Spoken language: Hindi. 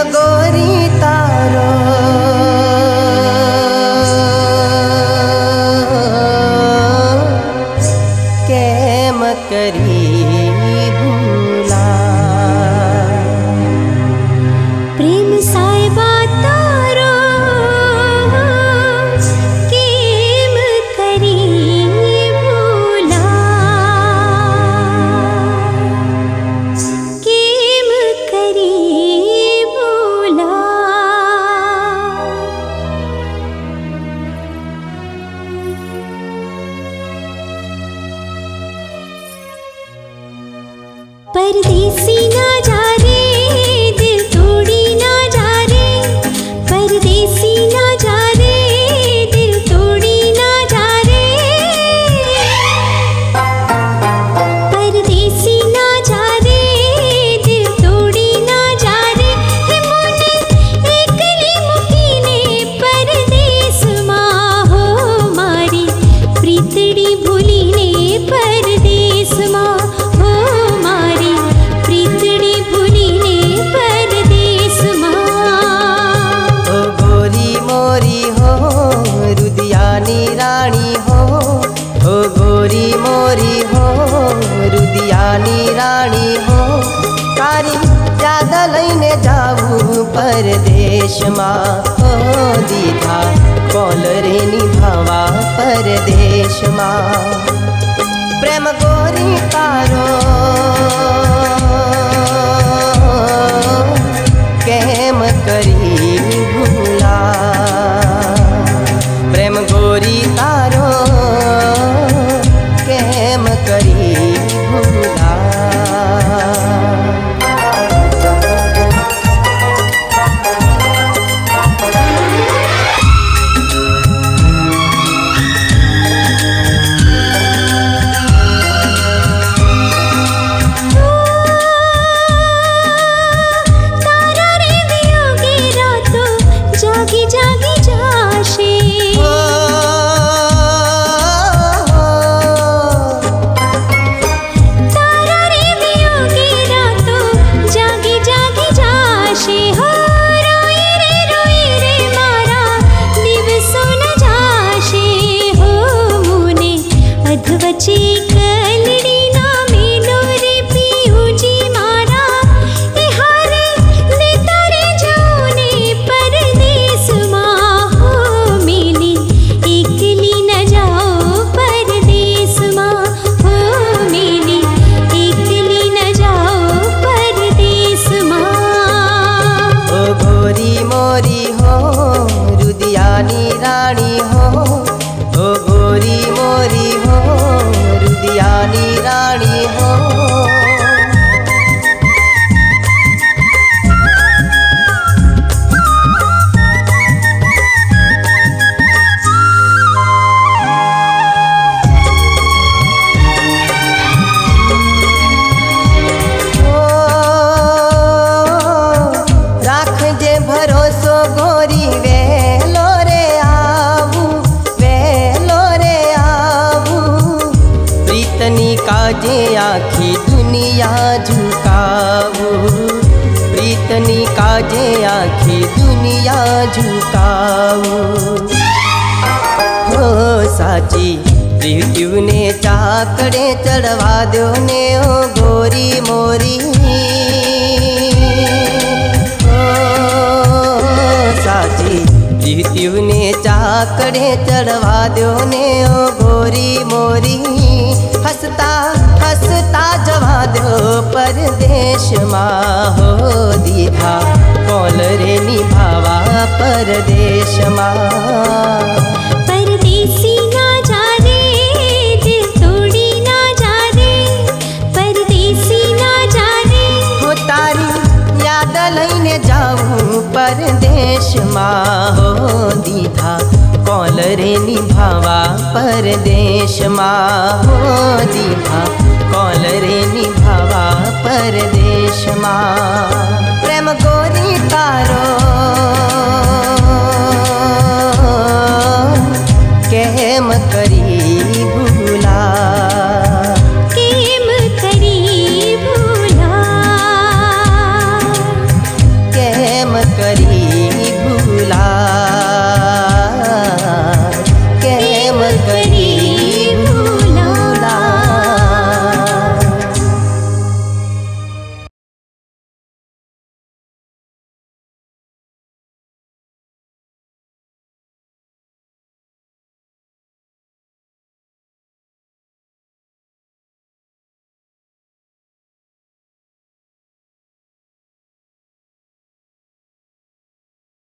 गोरी तारो केम करी भूला। प्रेम साहिबा तारो केम करी भूला, केम करी भूला। परदेसी ना जा रे, दिल तोड़ी ना जा रे। परदेसी ना जा रे, दिल तोड़ी ना जा रे। परदेसी ना जा रे, दिल तोड़ी ना जा रे। हे मोने एकली मुकीने परदेस मां हो मारी प्रीतड़ी भूली ने परदेस मां हो मारी प्रीतड़ी भूली ने परदेस मां। ओ गोरी मोरी हो रुदियानी रानी हो, ओ गोरी मोरी हो रुदियानी रानी हो। तारी याद लईने जाऊं परदेश मां हो दीधा कौल रे निभावा परदेश मां। प्रेम गोरी तारो केम करी भूला। प्रेम गोरी तारो केम करी भूला। तारा रे वियोगे रातो जागी जागी जाशे। तारा रे वियोगे रातो जागी जागी जाशे। हो रोई रे मारा दिवसो न जाशे। हो मुने अधवची कलड़ी ना मेलो रे पियू जी मारा। इहारे ले तारे जाने परदेस मां हो मिली एकली न जाओ परदेस मां हो मिली एकली न जाओ परदेस मां। ओ गोरी मोरी हो रुदियानी रानी हो, ओ गोरी मोरी हो रुदियानी रानी हो। राख जे भरोसो गोरी वेलो रे आऊ, वेलो रे आऊ। प्रीतनी काजे आखी दुनिया झुकाऊ, प्रीतनी काजे आखी दुनिया झुकाऊ। हो साची मृत्यु ने चाकड़े चढ़वा दो ने ओ गोरी मोरी। ओ साची मृत्यु ने चाकड़े चढ़वा दो ने ओ गोरी मोरी। हंसता हंसता जवा दो परदेश मां हो दीधा कौल रे निभावा परदेश मां। परदेसी ना जा रे, दिल तोड़ी ना जा रे। परदेसी ना जा रे। हो तारी याद लईने जाऊं परदेश मां हो दीधा कौल रे निभावा परदेश मां हो दीधा कौल रे निभावा परदेश मां। प्रेम गोरी तारो